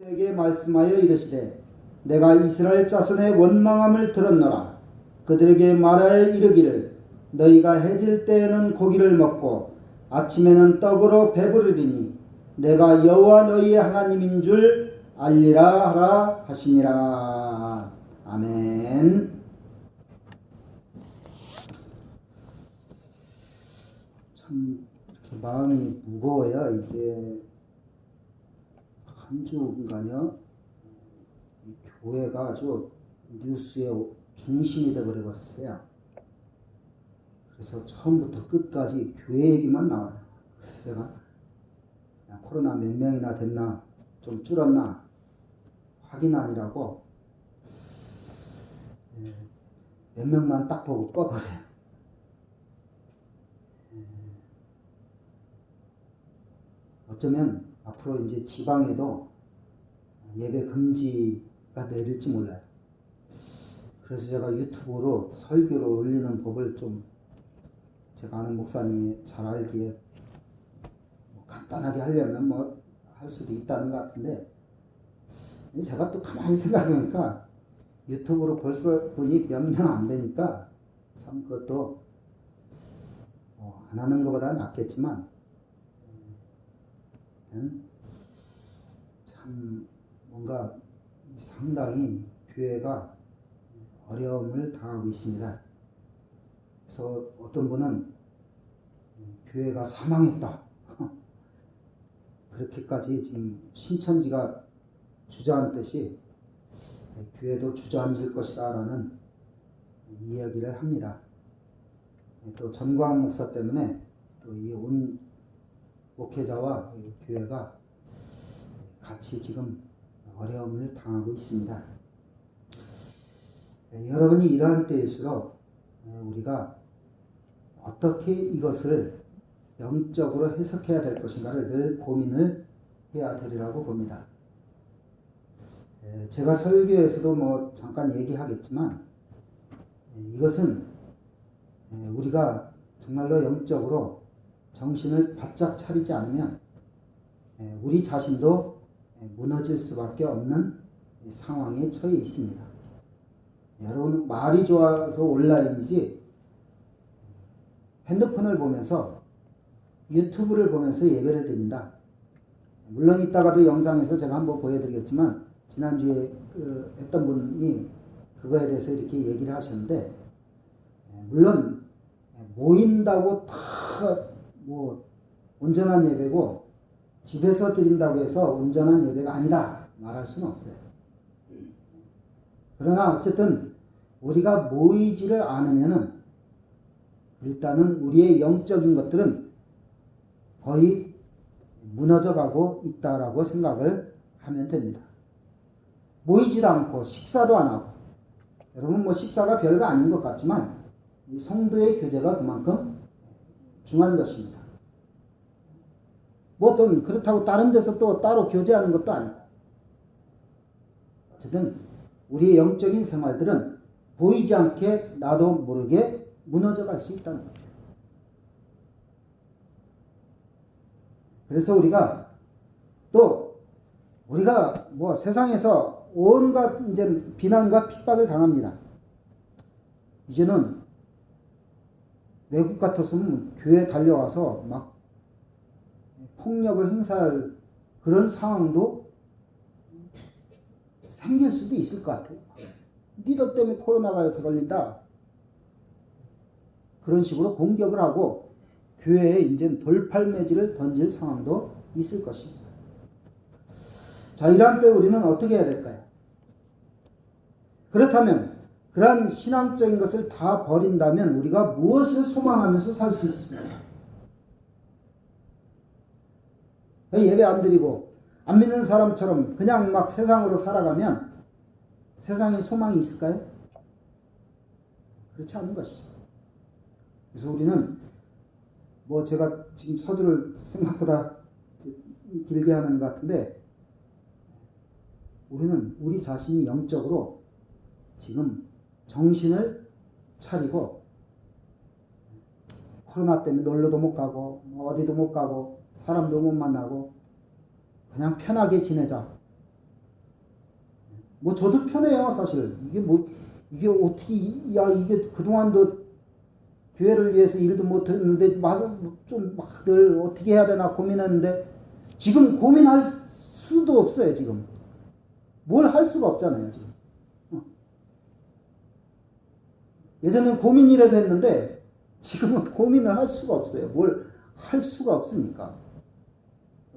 모세에게 말씀하여 이르시되 내가 이스라엘 자손의 원망함을 들었노라. 그들에게 말하여 이르기를 너희가 해질 때에는 고기를 먹고 아침에는 떡으로 배부르리니 내가 여호와 너희의 하나님인 줄 알리라 하라 하시니라. 아멘. 참 이렇게 마음이 무거워요. 이게 한 주간요 이 교회가 아주 뉴스의 중심이 되어버렸어요. 그래서 처음부터 끝까지 교회 얘기만 나와요. 그래서 제가 코로나 몇 명이나 됐나 좀 줄었나 확인하느라고 몇 명만 딱 보고 꺼버려요. 어쩌면 앞으로 이제 지방에도 예배 금지가 내릴지 몰라요. 그래서 제가 유튜브로 설교를 올리는 법을 좀 제가 아는 목사님이 잘 알기에 간단하게 하려면 뭐 할 수도 있다는 것 같은데, 제가 또 가만히 생각해보니까 유튜브로 벌써 분이 몇 명 안 되니까 참 그것도 안 하는 것보다 낫겠지만 참 뭔가 상당히 교회가 어려움을 당하고 있습니다. 그래서 어떤 분은 교회가 사망했다 그렇게까지 지금 신천지가 주저앉듯이 교회도 주저앉을 것이다 라는 이야기를 합니다. 또 전광 목사 때문에 또 이 온 목회자와 교회가 같이 지금 어려움을 당하고 있습니다. 여러분이 이러한 때일수록 우리가 어떻게 이것을 영적으로 해석해야 될 것인가를 늘 고민을 해야 되리라고 봅니다. 제가 설교에서도 뭐 잠깐 얘기하겠지만 이것은 우리가 정말로 영적으로 정신을 바짝 차리지 않으면 우리 자신도 무너질 수밖에 없는 상황에 처해 있습니다. 여러분 말이 좋아서 온라인이지 핸드폰을 보면서 유튜브를 보면서 예배를 드린다. 물론 이따가도 영상에서 제가 한번 보여드리겠지만 지난주에 했던 분이 그거에 대해서 이렇게 얘기를 하셨는데, 물론 모인다고 다 뭐 온전한 예배고 집에서 드린다고 해서 온전한 예배가 아니다 말할 수는 없어요. 그러나 어쨌든 우리가 모이지를 않으면은 일단은 우리의 영적인 것들은 거의 무너져가고 있다라고 생각을 하면 됩니다. 모이지도 않고 식사도 안 하고, 여러분 뭐 식사가 별거 아닌 것 같지만 이 성도의 교제가 그만큼 중요한 것입니다. 뭐 또 그렇다고 다른 데서 또 따로 교제하는 것도 아니고, 어쨌든 우리의 영적인 생활들은 보이지 않게 나도 모르게 무너져 갈 수 있다는 거죠. 그래서 우리가 뭐 세상에서 온갖 이제 비난과 핍박을 당합니다. 이제는 외국 같았으면 교회에 달려와서 막 폭력을 행사할 그런 상황도 생길 수도 있을 것 같아요. 니들 때문에 코로나가 이렇게 걸린다. 그런 식으로 공격을 하고 교회에 이제 돌팔매질을 던질 상황도 있을 것입니다. 자, 이러한 때 우리는 어떻게 해야 될까요? 그렇다면 그러한 신앙적인 것을 다 버린다면 우리가 무엇을 소망하면서 살 수 있습니까? 예배 안 드리고 안 믿는 사람처럼 그냥 막 세상으로 살아가면 세상에 소망이 있을까요? 그렇지 않은 것이죠. 그래서 우리는 뭐 제가 지금 서두를 생각보다 길게 하는 것 같은데, 우리는 우리 자신이 영적으로 지금 정신을 차리고, 코로나 때문에 놀러도 못 가고 어디도 못 가고 사람도 못 만나고 그냥 편하게 지내자. 뭐 저도 편해요, 사실. 이게 어떻게, 야, 이게 그동안도 교회를 위해서 일도 못했는데, 막 늘 어떻게 해야 되나 고민했는데, 지금 고민할 수도 없어요, 지금. 뭘 할 수가 없잖아요, 지금. 예전엔 고민이라도 했는데, 지금은 고민을 할 수가 없어요. 뭘 할 수가 없으니까.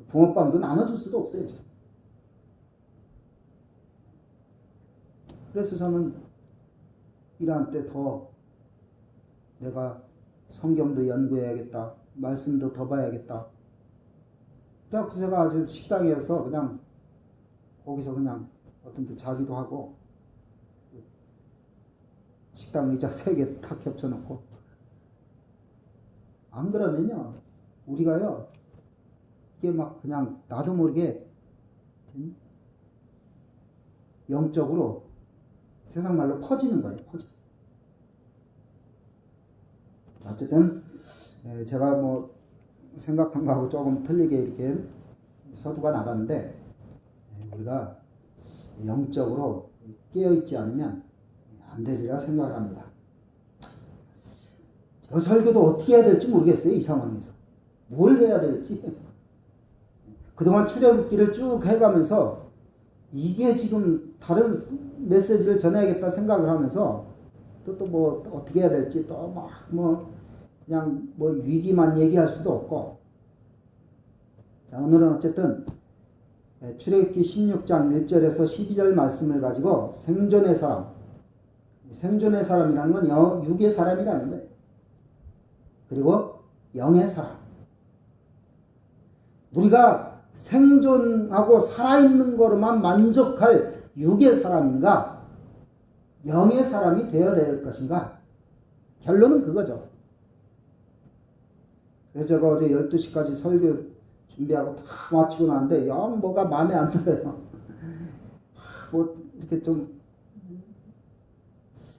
붕어빵도 나눠줄 수도 없어요, 지금. 그래서 저는 일할 때 더 내가 성경도 연구해야겠다. 말씀도 더 봐야겠다. 그래서 제가 아주 식당에서 그냥 거기서 그냥 어떤 때 자기도 하고 식당 의자 3개 탁 겹쳐놓고 안 그러면요 우리가요 이게 막 그냥 나도 모르게 영적으로 세상 말로 퍼지는 거예요. 어쨌든 제가 뭐 생각한 거하고 조금 틀리게 이렇게 서두가 나갔는데 우리가 영적으로 깨어있지 않으면 안 되리라 생각을 합니다. 저 설교도 어떻게 해야 될지 모르겠어요. 이 상황에서 뭘 해야 될지. 그동안 출애굽기를 쭉 해가면서 이게 지금 다른 메시지를 전해야겠다 생각을 하면서 또 뭐 어떻게 해야 될지 또 막 뭐 그냥 뭐 위기만 얘기할 수도 없고. 자, 오늘은 어쨌든 출애굽기 16장 1절에서 12절 말씀을 가지고 생존의 사람이라는 건 육의 사람이라는 거예요. 그리고 영의 사람. 우리가 생존하고 살아있는 거로만 만족할 육의 사람인가 영의 사람이 되어야 될 것인가. 결론은 그거죠. 그래서 제가 어제 12시까지 설교 준비하고 다 마치고 나는데 영 뭐가 마음에 안 들어요. 뭐 이렇게 좀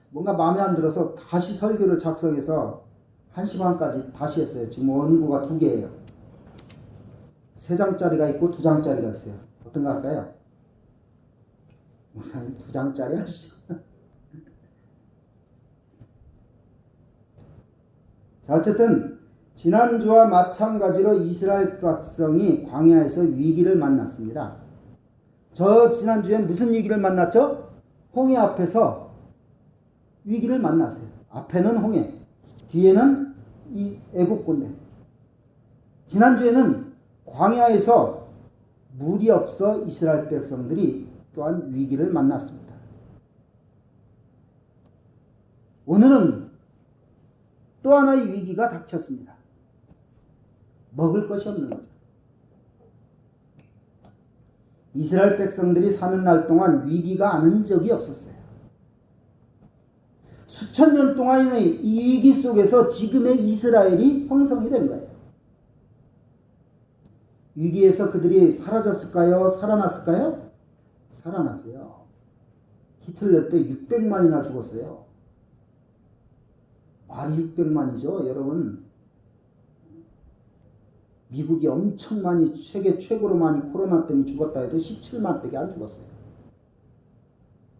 뭔가 마음에 안 들어서 다시 설교를 작성해서 1시 반까지 다시 했어요. 지금 원고가 2개예요. 3장짜리가 있고 2장짜리가 있어요. 어떤 거 할까요? 목사님 2장짜리 하시죠. 자, 어쨌든 지난주와 마찬가지로 이스라엘 백성이 광야에서 위기를 만났습니다. 지난주에 무슨 위기를 만났죠? 홍해 앞에서 위기를 만났어요. 앞에는 홍해, 뒤에는 이 애국 군대. 지난주에는 광야에서 물이 없어 이스라엘 백성들이 또한 위기를 만났습니다. 오늘은 또 하나의 위기가 닥쳤습니다. 먹을 것이 없는 거죠. 이스라엘 백성들이 사는 날 동안 위기가 아는 적이 없었어요. 수천 년 동안의 이 위기 속에서 지금의 이스라엘이 형성이 된 거예요. 위기에서 그들이 사라졌을까요? 살아났을까요? 살아났어요. 히틀러 때 600만이나 죽었어요. 말이 600만이죠, 여러분. 미국이 엄청 많이, 세계 최고로 많이 코로나 때문에 죽었다 해도 17만 밖에 안 죽었어요.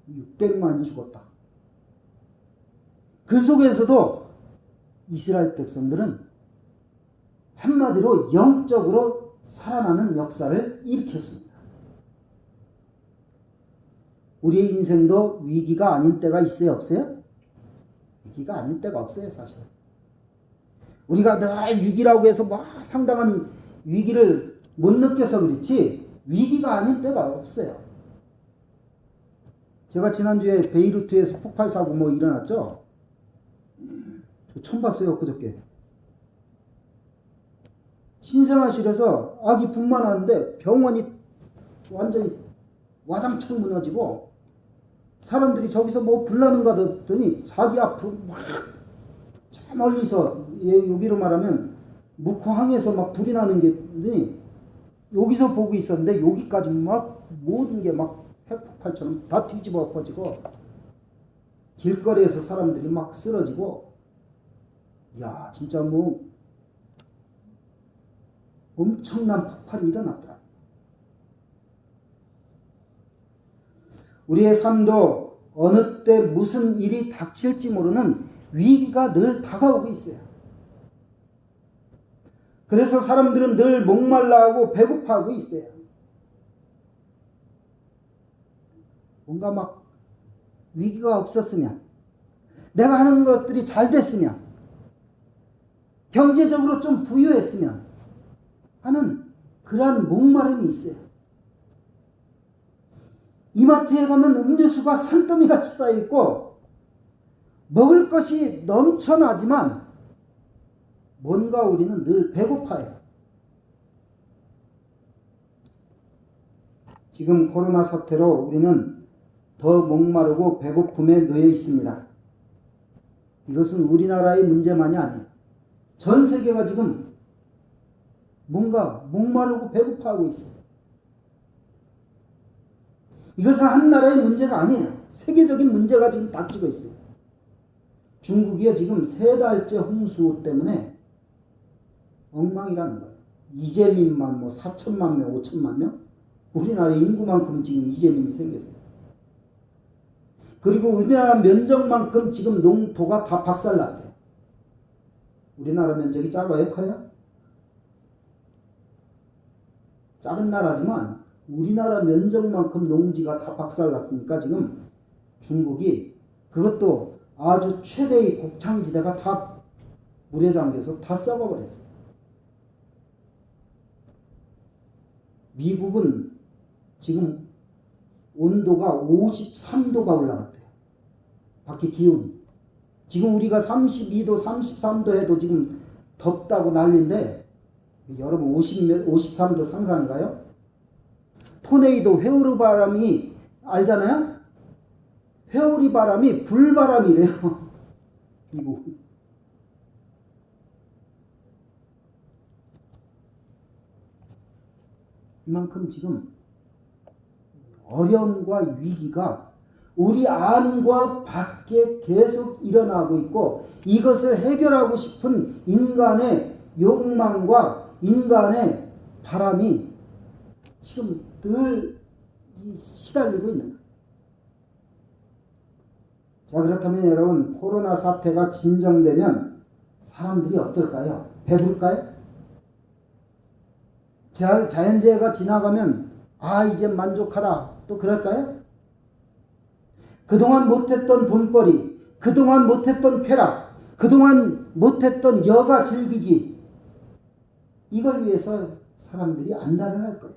600만이 죽었다. 그 속에서도 이스라엘 백성들은 한마디로 영적으로 살아나는 역사를 일으켰습니다. 우리의 인생도 위기가 아닌 때가 있어요, 없어요? 위기가 아닌 때가 없어요, 사실. 우리가 늘 위기라고 해서 막 상당한 위기를 못 느껴서 그렇지 위기가 아닌 때가 없어요. 제가 지난주에 베이루트에서 폭발 사고 뭐 일어났죠? 저 처음 봤어요, 그저께. 신생아실에서 아기 분만하는데 병원이 완전히 와장창 무너지고 사람들이 저기서 뭐 불나는가 했더니 자기 앞으로 막 저 멀리서 여기로 말하면 묵화항에서 막 불이 나는 게 여기서 보고 있었는데 여기까지 막 모든 게 막 핵폭발처럼 다 뒤집어 엎어지고 길거리에서 사람들이 막 쓰러지고 야 진짜 뭐 엄청난 폭발이 일어났더라. 우리의 삶도 어느 때 무슨 일이 닥칠지 모르는 위기가 늘 다가오고 있어요. 그래서 사람들은 늘 목말라하고 배고파하고 있어요. 뭔가 막 위기가 없었으면, 내가 하는 것들이 잘 됐으면, 경제적으로 좀 부유했으면 하는 그러한 목마름이 있어요. 이마트에 가면 음료수가 산더미같이 쌓여있고 먹을 것이 넘쳐나지만 뭔가 우리는 늘 배고파요. 지금 코로나 사태로 우리는 더 목마르고 배고픔에 놓여 있습니다. 이것은 우리나라의 문제만이 아니에요. 전 세계가 지금 뭔가 목마르고 배고파하고 있어요. 이것은 한 나라의 문제가 아니에요. 세계적인 문제가 지금 닥치고 있어요. 중국이 지금 3달째 홍수 때문에 엉망이라는 거예요. 이재민만 4천만 명, 5천만 명? 우리나라 인구만큼 지금 이재민이 생겼어요. 그리고 우리나라 면적만큼 지금 농토가 다 박살났대요. 우리나라 면적이 작아요? 커요? 작은 나라지만 우리나라 면적만큼 농지가 다 박살났으니까 지금 중국이 그것도 아주 최대의 곡창지대가 다 물에 잠겨서 다 썩어버렸어요. 미국은 지금 온도가 53도가 올라갔대요. 밖에 기온이. 지금 우리가 32도, 33도 해도 지금 덥다고 난리인데 여러분 53도 상상인가요? 토네이도 회오리 바람이 알잖아요? 회오리 바람이 불바람이래요. 미국. 이만큼 지금 어려움과 위기가 우리 안과 밖에 계속 일어나고 있고 이것을 해결하고 싶은 인간의 욕망과 인간의 바람이 지금 늘 시달리고 있는 거예요. 자, 그렇다면 여러분 코로나 사태가 진정되면 사람들이 어떨까요? 배부를까요? 자연재해가 지나가면 이제 만족하다 또 그럴까요? 그동안 못했던 돈벌이, 그동안 못했던 쾌락, 그동안 못했던 여가 즐기기 이걸 위해서 사람들이 안달을 할 거예요.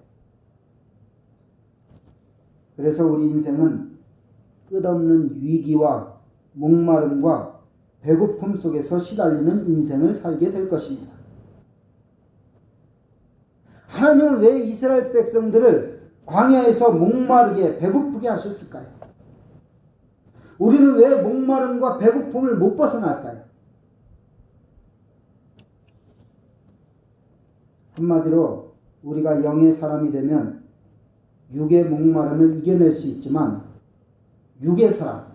그래서 우리 인생은 끝없는 위기와 목마름과 배고픔 속에서 시달리는 인생을 살게 될 것입니다. 하나님은 왜 이스라엘 백성들을 광야에서 목마르게 배고프게 하셨을까요? 우리는 왜 목마름과 배고픔을 못 벗어날까요? 한마디로 우리가 영의 사람이 되면 육의 목마름을 이겨낼 수 있지만 육의 사람,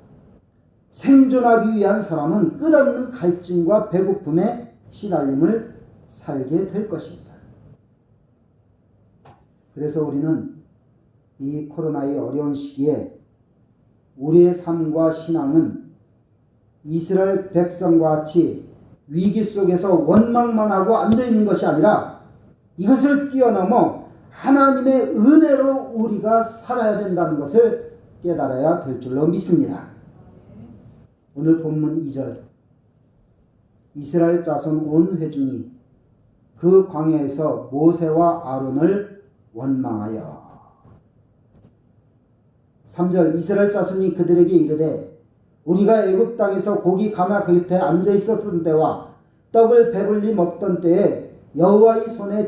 생존하기 위한 사람은 끝없는 갈증과 배고픔에 시달림을 살게 될 것입니다. 그래서 우리는 이 코로나의 어려운 시기에 우리의 삶과 신앙은 이스라엘 백성과 같이 위기 속에서 원망만 하고 앉아있는 것이 아니라 이것을 뛰어넘어 하나님의 은혜로 우리가 살아야 된다는 것을 깨달아야 될 줄로 믿습니다. 오늘 본문 2절 이스라엘 자손 온 회중이 그 광야에서 모세와 아론을 원망하여 3절 이스라엘 자손이 그들에게 이르되 우리가 애굽 땅에서 고기 가마 곁에 앉아 있었던 때와 떡을 배불리 먹던 때에 여호와의 손에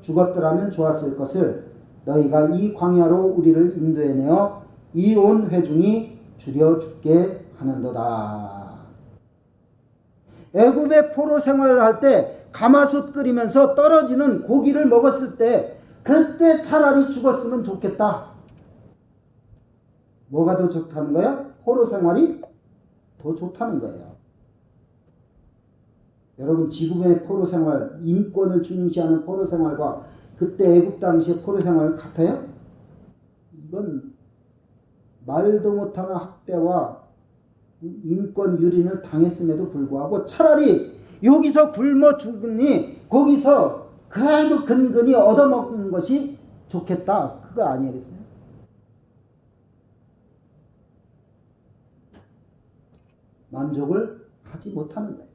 죽었더라면 좋았을 것을 너희가 이 광야로 우리를 인도해내어 이 온 회중이 줄여 죽게 하는도다. 애굽의 포로 생활을 할 때 가마솥 끓이면서 떨어지는 고기를 먹었을 때 그때 차라리 죽었으면 좋겠다. 뭐가 더 좋다는 거야? 포로 생활이 더 좋다는 거예요. 여러분 지금의 포로 생활, 인권을 중시하는 포로 생활과 그때 애굽 당시의 포로 생활 같아요? 이건 말도 못하는 학대와 인권 유린을 당했음에도 불구하고 차라리 여기서 굶어 죽으니 거기서 그래도 근근히 얻어먹는 것이 좋겠다. 그거 아니겠어요? 만족을 하지 못하는 거예요.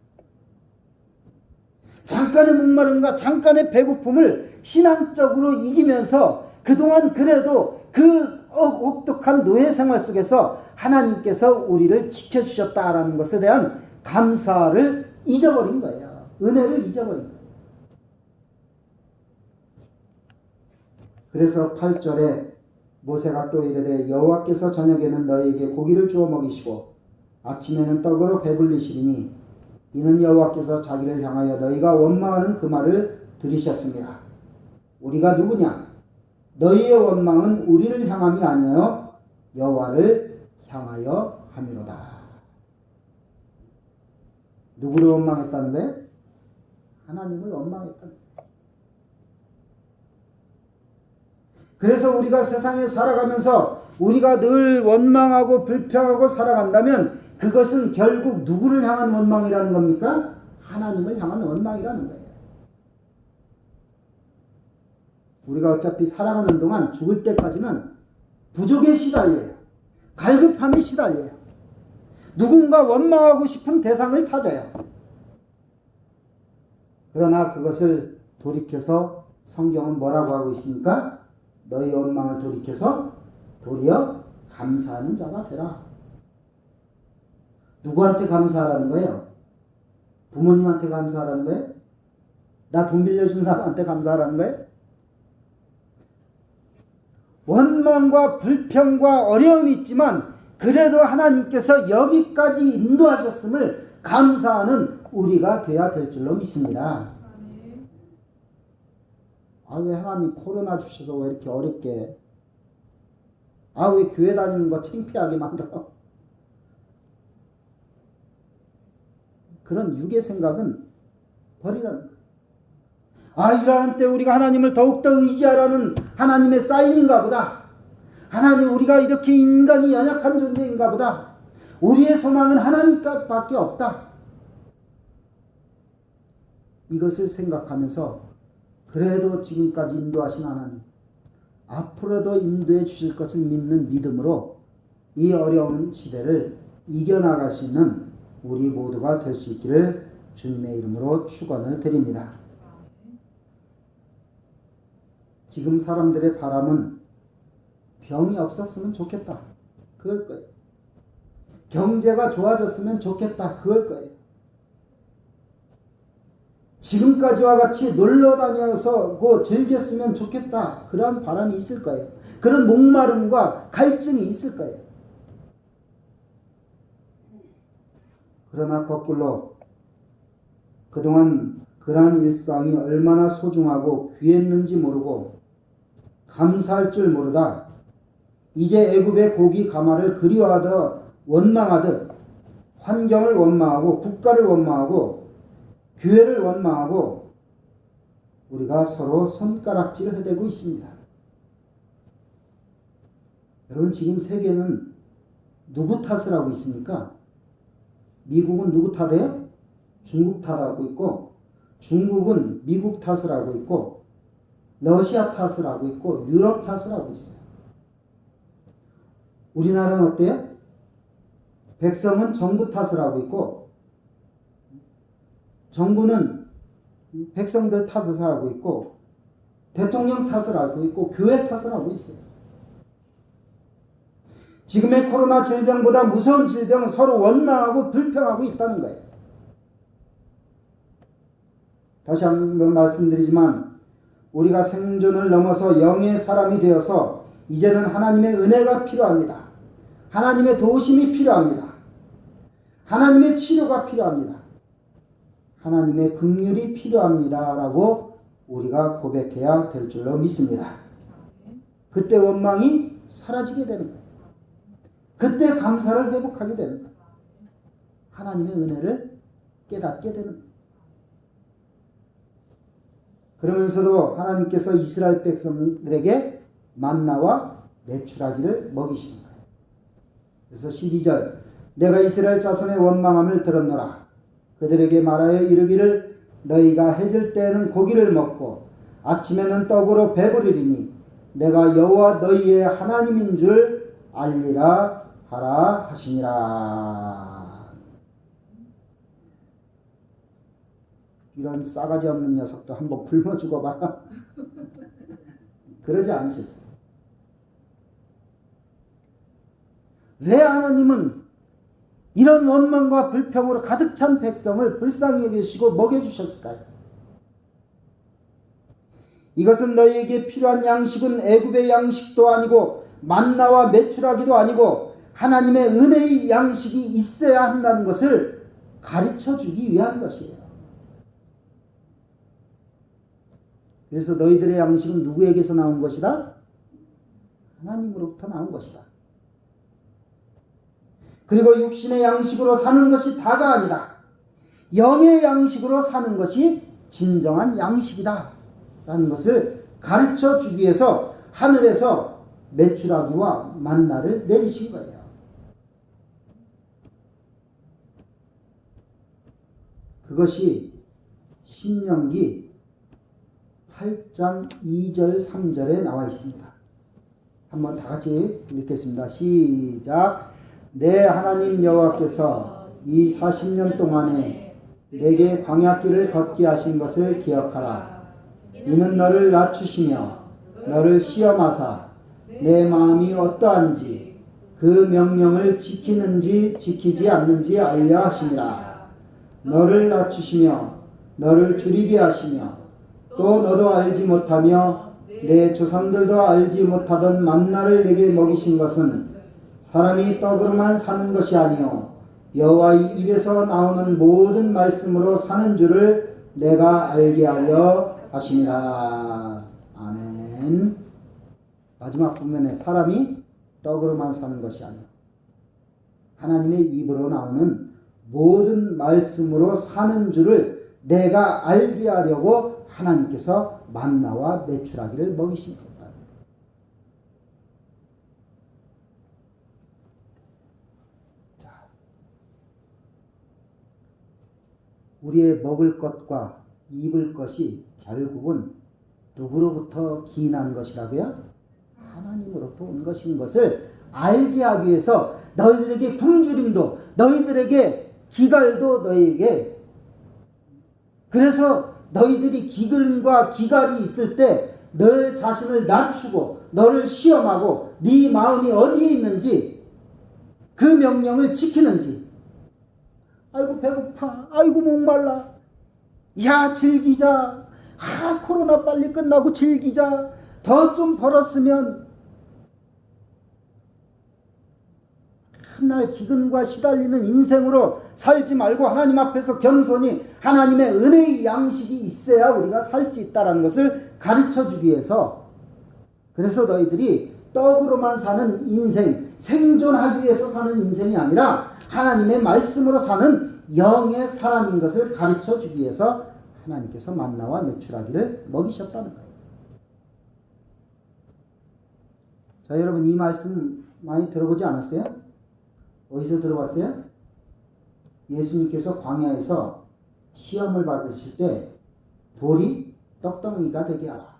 잠깐의 목마름과 잠깐의 배고픔을 신앙적으로 이기면서 그동안 그래도 그 혹독한 노예 생활 속에서 하나님께서 우리를 지켜주셨다라는 것에 대한 감사를 잊어버린 거예요. 은혜를 잊어버린 거예요. 그래서 8절에 모세가 또 이르되 여호와께서 저녁에는 너희에게 고기를 주어 먹이시고 아침에는 떡으로 배불리시리니 이는 여호와께서 자기를 향하여 너희가 원망하는 그 말을 들으셨습니다. 우리가 누구냐? 너희의 원망은 우리를 향함이 아니여 여호와를 향하여 함이로다. 누구를 원망했다는 거예요? 하나님을 원망했다는 거예요. 그래서 우리가 세상에 살아가면서 우리가 늘 원망하고 불평하고 살아간다면 그것은 결국 누구를 향한 원망이라는 겁니까? 하나님을 향한 원망이라는 거예요. 우리가 어차피 살아가는 동안 죽을 때까지는 부족에 시달려요. 갈급함에 시달려요. 누군가 원망하고 싶은 대상을 찾아요. 그러나 그것을 돌이켜서 성경은 뭐라고 하고 있습니까? 너희 원망을 돌이켜서 도리어 감사하는 자가 되라. 누구한테 감사하라는 거예요? 부모님한테 감사하라는 거예요? 나 돈 빌려준 사람한테 감사하라는 거예요? 원망과 불평과 어려움이 있지만 그래도 하나님께서 여기까지 인도하셨음을 감사하는 우리가 되어야 될 줄로 믿습니다. 아, 왜 하나님 코로나 주셔서 왜 이렇게 어렵게, 아, 왜 교회 다니는 거 창피하게 만들어? 그런 육의 생각은 버리라는 거예요. 아, 이러한 때 우리가 하나님을 더욱더 의지하라는 하나님의 사인인가 보다. 하나님, 우리가 이렇게 인간이 연약한 존재인가 보다. 우리의 소망은 하나님밖에 없다. 이것을 생각하면서 그래도 지금까지 인도하신 하나님, 앞으로도 인도해 주실 것을 믿는 믿음으로 이 어려운 시대를 이겨나갈 수 있는 우리 모두가 될 수 있기를 주님의 이름으로 축원을 드립니다. 지금 사람들의 바람은 병이 없었으면 좋겠다. 그걸 거예요. 경제가 좋아졌으면 좋겠다. 그걸 거예요. 지금까지와 같이 놀러 다녀서 즐겼으면 좋겠다. 그러한 바람이 있을 거예요. 그런 목마름과 갈증이 있을 거예요. 그러나 거꾸로 그동안 그러한 일상이 얼마나 소중하고 귀했는지 모르고 감사할 줄 모르다 이제 애굽의 고기 가마를 그리워하듯 원망하듯 환경을 원망하고 국가를 원망하고 교회를 원망하고 우리가 서로 손가락질을 해대고 있습니다. 여러분, 지금 세계는 누구 탓을 하고 있습니까? 미국은 누구 탓해요? 중국 탓하고 있고, 중국은 미국 탓을 하고 있고, 러시아 탓을 하고 있고, 유럽 탓을 하고 있어요. 우리나라는 어때요? 백성은 정부 탓을 하고 있고, 정부는 백성들 탓을 하고 있고, 대통령 탓을 하고 있고, 교회 탓을 하고 있어요. 지금의 코로나 질병보다 무서운 질병은 서로 원망하고 불평하고 있다는 거예요. 다시 한번 말씀드리지만 우리가 생존을 넘어서 영의 사람이 되어서 이제는 하나님의 은혜가 필요합니다. 하나님의 도우심이 필요합니다. 하나님의 치료가 필요합니다. 하나님의 긍휼이 필요합니다. 라고 우리가 고백해야 될 줄로 믿습니다. 그때 원망이 사라지게 되는 거예요. 그때 감사를 회복하게 되는 거예요. 하나님의 은혜를 깨닫게 되는 거예요. 그러면서도 하나님께서 이스라엘 백성들에게 만나와 메추라기를 먹이시는 거예요. 그래서 12절 내가 이스라엘 자손의 원망함을 들었노라. 그들에게 말하여 이르기를 너희가 해질 때에는 고기를 먹고 아침에는 떡으로 배부르리니 내가 여호와 너희의 하나님인 줄 알리라 하라 하시니라. 이런 싸가지 없는 녀석도 한번 굶어 죽어봐라. 그러지 않으셨어요. 왜 하나님은 이런 원망과 불평으로 가득 찬 백성을 불쌍히 여기시고 먹여주셨을까요? 이것은 너희에게 필요한 양식은 애굽의 양식도 아니고 만나와 메추라기도 아니고 하나님의 은혜의 양식이 있어야 한다는 것을 가르쳐주기 위한 것이에요. 그래서 너희들의 양식은 누구에게서 나온 것이다? 하나님으로부터 나온 것이다. 그리고 육신의 양식으로 사는 것이 다가 아니다. 영의 양식으로 사는 것이 진정한 양식이다 라는 것을 가르쳐 주기 위해서 하늘에서 메추라기와 만나를 내리신 거예요. 그것이 신명기 8장 2절 3절에 나와 있습니다. 한번 다 같이 읽겠습니다. 시작. 내 하나님 여호와께서 이 40년 동안에 내게 광야길을 걷게 하신 것을 기억하라. 이는 너를 낮추시며 너를 시험하사 내 마음이 어떠한지 그 명령을 지키는지 지키지 않는지 알려 하심이라. 너를 낮추시며 너를 줄이게 하시며 또 너도 알지 못하며 내 조상들도 알지 못하던 만나를 내게 먹이신 것은 사람이 떡으로만 사는 것이 아니요 여호와의 입에서 나오는 모든 말씀으로 사는 줄을 내가 알게 하려 하심이라. 아멘. 마지막 부분에 사람이 떡으로만 사는 것이 아니요 하나님의 입으로 나오는 모든 말씀으로 사는 줄을 내가 알게 하려고 하나님께서 만나와 메추라기를 먹이신 거다. 자, 우리의 먹을 것과 입을 것이 결국은 누구로부터 기인한 것이라고요? 하나님으로부터 온 것인 것을 알게 하기 위해서 너희들에게 굶주림도 너희들에게 기갈도 너희에게 그래서 너희들이 기근과 기갈이 있을 때 너 자신을 낮추고 너를 시험하고 네 마음이 어디에 있는지 그 명령을 지키는지 아이고 배고파 아이고 목말라 야 즐기자 코로나 빨리 끝나고 즐기자 더 좀 벌었으면 한날 기근과 시달리는 인생으로 살지 말고 하나님 앞에서 겸손히 하나님의 은혜의 양식이 있어야 우리가 살 수 있다는 것을 가르쳐주기 위해서 그래서 너희들이 떡으로만 사는 인생 생존하기 위해서 사는 인생이 아니라 하나님의 말씀으로 사는 영의 사람인 것을 가르쳐주기 위해서 하나님께서 만나와 메추라기를 먹이셨다는 거예요. 자 여러분 이 말씀 많이 들어보지 않았어요? 어디서 들어봤어요? 예수님께서 광야에서 시험을 받으실 때 돌이 떡덩이가 되게 하라.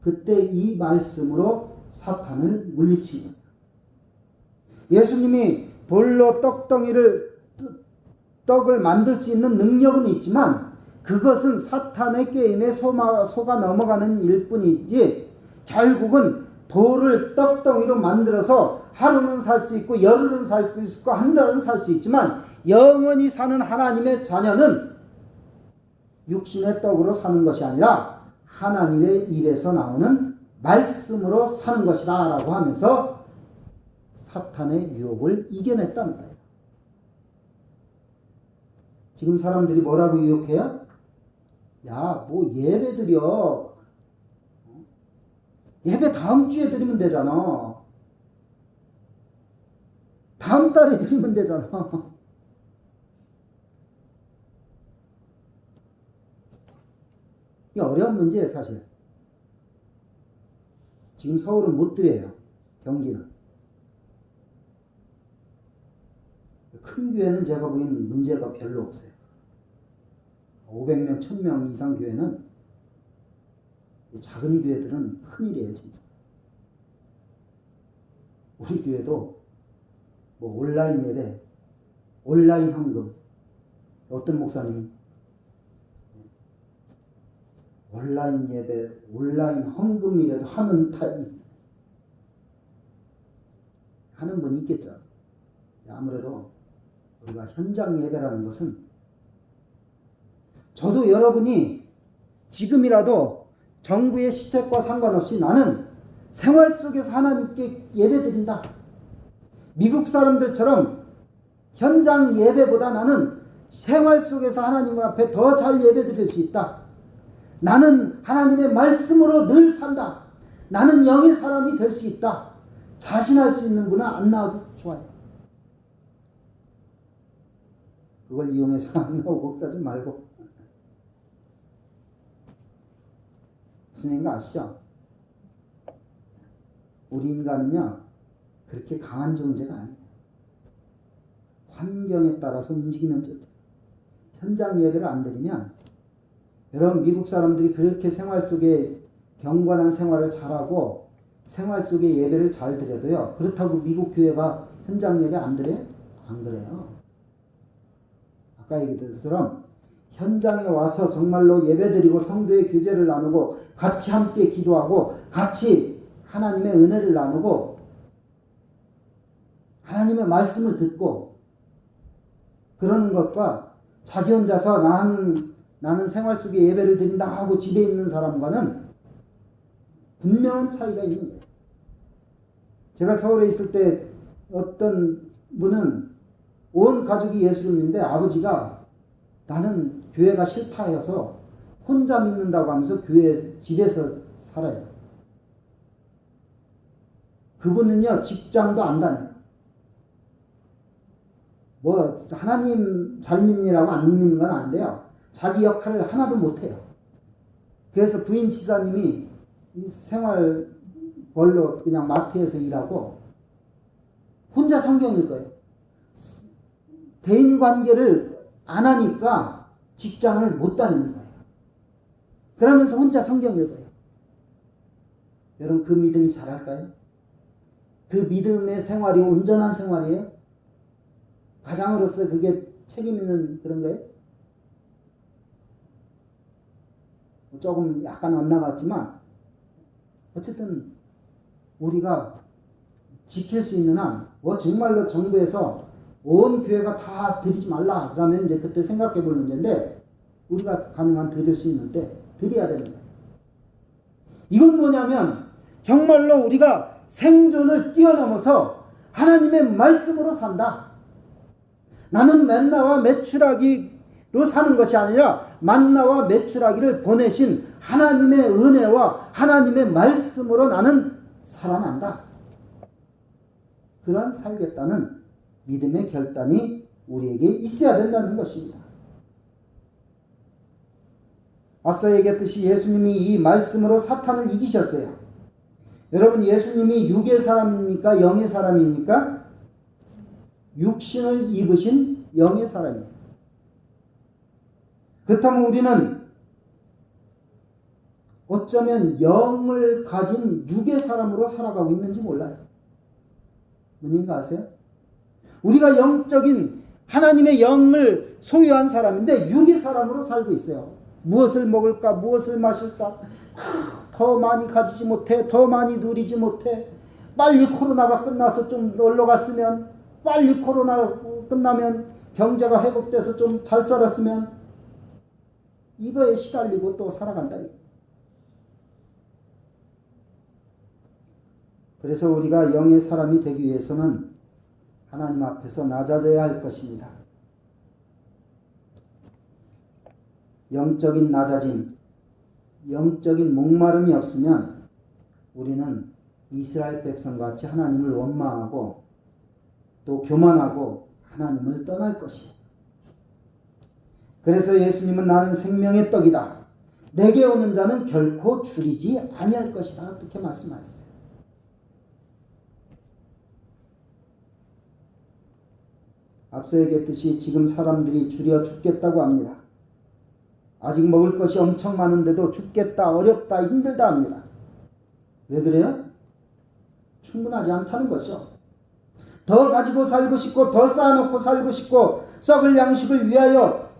그때 이 말씀으로 사탄을 물리친 거예요. 예수님이 돌로 떡을 만들 수 있는 능력은 있지만 그것은 사탄의 게임에 속아 넘어가는 일뿐이지 결국은 돌을 떡덩이로 만들어서 하루는 살 수 있고 열흘은 살 수 있고 한 달은 살 수 있지만 영원히 사는 하나님의 자녀는 육신의 떡으로 사는 것이 아니라 하나님의 입에서 나오는 말씀으로 사는 것이다 라고 하면서 사탄의 유혹을 이겨냈다는 거예요. 지금 사람들이 뭐라고 유혹해요? 야, 뭐 예배 드려. 예배 다음 주에 드리면 되잖아. 다음 달에 드리면 되잖아. 이게 어려운 문제예요, 사실. 지금 서울은 못 드려요. 경기는. 큰 교회는 제가 보기엔 문제가 별로 없어요. 500명, 1000명 이상 교회는, 작은 교회들은 큰일이에요, 진짜. 우리 교회도 뭐 온라인 예배, 온라인 헌금, 어떤 목사님이 온라인 예배, 온라인 헌금이라도 하는 분 있겠죠. 아무래도 우리가 현장 예배라는 것은, 저도 여러분이 지금이라도 정부의 시책과 상관없이 나는 생활 속에서 하나님께 예배드린다. 미국 사람들처럼 현장 예배보다 나는 생활 속에서 하나님 앞에 더 잘 예배드릴 수 있다. 나는 하나님의 말씀으로 늘 산다. 나는 영의 사람이 될 수 있다. 자신할 수 있는 분은 안 나와도 좋아요. 그걸 이용해서 안 나오고 그러지 말고. 무슨 얘기인가 아시죠? 우리 인간은요, 그렇게 강한 존재가 아니에요. 환경에 따라서 움직이는 존재. 현장 예배를 안 드리면, 여러분 미국 사람들이 그렇게 생활 속에 경건한 생활을 잘하고 생활 속에 예배를 잘 드려도요, 그렇다고 미국 교회가 현장 예배 안 드려요? 안 그래요. 아까 얘기했던 것처럼 현장에 와서 정말로 예배드리고 성도의 교제를 나누고 같이 함께 기도하고 같이 하나님의 은혜를 나누고 하나님의 말씀을 듣고 그러는 것과 자기 혼자서 나는 생활 속에 예배를 드린다 하고 집에 있는 사람과는 분명한 차이가 있는 거예요. 제가 서울에 있을 때 어떤 분은 온 가족이 예수를 믿는데 아버지가 나는 교회가 싫다 해서 혼자 믿는다고 하면서 집에서 살아요. 그분은요, 직장도 안 다녀요. 뭐 하나님 잘 믿느라고 안 믿는 건 아닌데요, 자기 역할을 하나도 못해요. 그래서 부인 지사님이 생활벌로 그냥 마트에서 일하고 혼자 성경 읽어요. 대인관계를 안 하니까 직장을 못 다니는 거예요. 그러면서 혼자 성경 읽어요. 여러분 그 믿음이 잘할까요? 그 믿음의 생활이 온전한 생활이에요? 가장으로서 그게 책임 있는 그런 거예요? 조금 약간 엇나갔지만 어쨌든 우리가 지킬 수 있는 한, 정말로 정부에서 온 교회가 다 드리지 말라 그러면 이제 그때 생각해 볼 문제인데, 우리가 가능한 드릴 수 있는데 드려야 되는 거예요. 이건 뭐냐면 정말로 우리가 생존을 뛰어넘어서 하나님의 말씀으로 산다. 나는 맨나와 메추라기로 사는 것이 아니라 만나와 메추라기를 보내신 하나님의 은혜와 하나님의 말씀으로 나는 살아난다. 그런 살겠다는 믿음의 결단이 우리에게 있어야 된다는 것입니다. 앞서 얘기했듯이 예수님이 이 말씀으로 사탄을 이기셨어요. 여러분 예수님이 육의 사람입니까? 영의 사람입니까? 육신을 입으신 영의 사람입니다. 그렇다면 우리는 어쩌면 영을 가진 육의 사람으로 살아가고 있는지 몰라요. 뭔가 아세요? 우리가 영적인 하나님의 영을 소유한 사람인데 육의 사람으로 살고 있어요. 무엇을 먹을까? 무엇을 마실까? 더 많이 가지지 못해. 더 많이 누리지 못해. 빨리 코로나가 끝나서 좀 놀러 갔으면, 빨리 코로나가 끝나면 경제가 회복돼서 좀 잘 살았으면, 이거에 시달리고 또 살아간다. 그래서 우리가 영의 사람이 되기 위해서는 하나님 앞에서 낮아져야 할 것입니다. 영적인 낮아짐, 영적인 목마름이 없으면 우리는 이스라엘 백성같이 하나님을 원망하고 또 교만하고 하나님을 떠날 것이에요. 그래서 예수님은 나는 생명의 떡이다. 내게 오는 자는 결코 줄이지 아니할 것이다. 그렇게 말씀하셨어요. 앞서 얘기했듯이 지금 사람들이 줄여 죽겠다고 합니다. 아직 먹을 것이 엄청 많은데도 죽겠다, 어렵다, 힘들다 합니다. 왜 그래요? 충분하지 않다는 것이죠. 더 가지고 살고 싶고 더 쌓아놓고 살고 싶고 썩을 양식을 위하여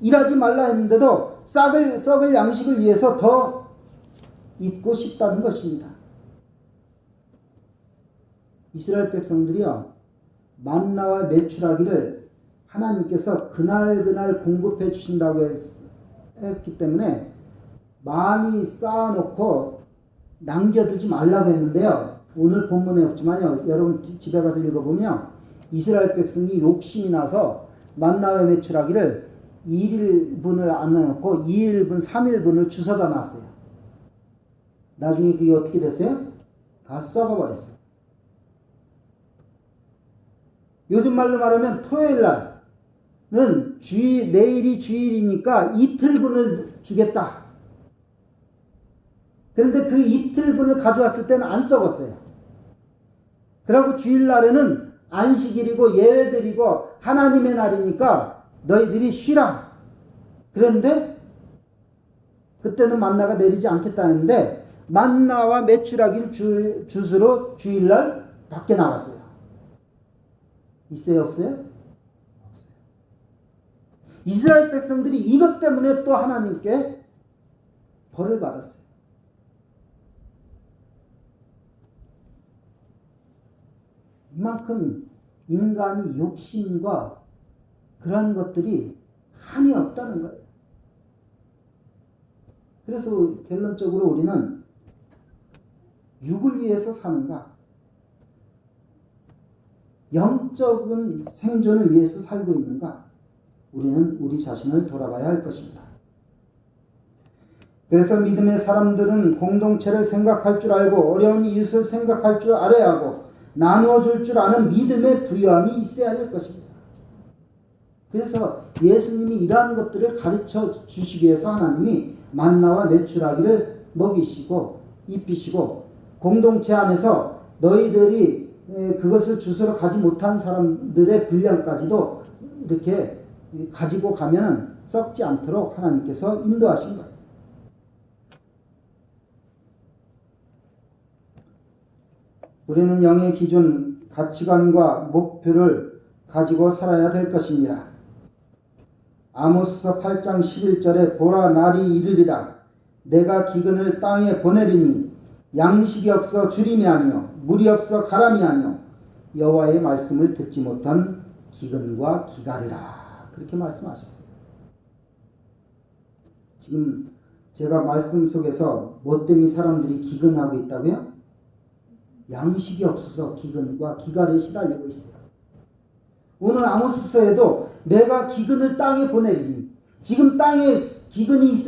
일하지 말라 했는데도 썩을 양식을 위해서 더 잊고 싶다는 것입니다. 이스라엘 백성들이요, 만나와 메추라기를 하나님께서 그날 공급해 주신다고 했기 때문에 많이 쌓아놓고 남겨두지 말라고 했는데요. 오늘 본문에 없지만요, 여러분 집에 가서 읽어보면 이스라엘 백성이 욕심이 나서 만나와 메추라기를 1일분을 안 넣고 2일분, 3일분을 주워다 놨어요. 나중에 그게 어떻게 됐어요? 다 썩어버렸어요. 요즘 말로 말하면 토요일 날은 내일이 주일이니까 이틀분을 주겠다. 그런데 그 이틀분을 가져왔을 때는 안 썩었어요. 그리고 주일날에는 안식일이고 예외들이고 하나님의 날이니까 너희들이 쉬라. 그런데 그때는 만나가 내리지 않겠다 했는데 만나와 메추라기를 주스로 주일날 밖에 나갔어요. 있어요, 없어요? 없어요. 이스라엘 백성들이 이것 때문에 또 하나님께 벌을 받았어요. 이만큼 인간이 욕심과 그러한 것들이 한이 없다는 거예요. 그래서 결론적으로 우리는 육을 위해서 사는가, 영적인 생존을 위해서 살고 있는가, 우리는 우리 자신을 돌아봐야 할 것입니다. 그래서 믿음의 사람들은 공동체를 생각할 줄 알고 어려운 이웃을 생각할 줄 알아야 하고 나누어 줄 줄 아는 믿음의 부유함이 있어야 할 것입니다. 그래서 예수님이 이러한 것들을 가르쳐 주시기 위해서 하나님이 만나와 메추라기를 먹이시고 입히시고 공동체 안에서 너희들이 그것을 주스러 가지 못한 사람들의 분량까지도 이렇게 가지고 가면 썩지 않도록 하나님께서 인도하신 거예요. 우리는 영의 기준, 가치관과 목표를 가지고 살아야 될 것입니다. 아모스서 8장 11절에 보라 날이 이르리라 내가 기근을 땅에 보내리니 양식이 없어 주림이 아니요 물이 없어 가람이 아니요 여호와의 말씀을 듣지 못한 기근과 기갈이라 그렇게 말씀하셨어요. 지금 제가 말씀 속에서 뭐 때문에 사람들이 기근하고 있다고요? 양식이 없어서 기근과 기갈에 시달리고 있어요. 오늘 아모스서에도 내가 기근을 땅에 보내리니 지금 땅에 기근이 있어요.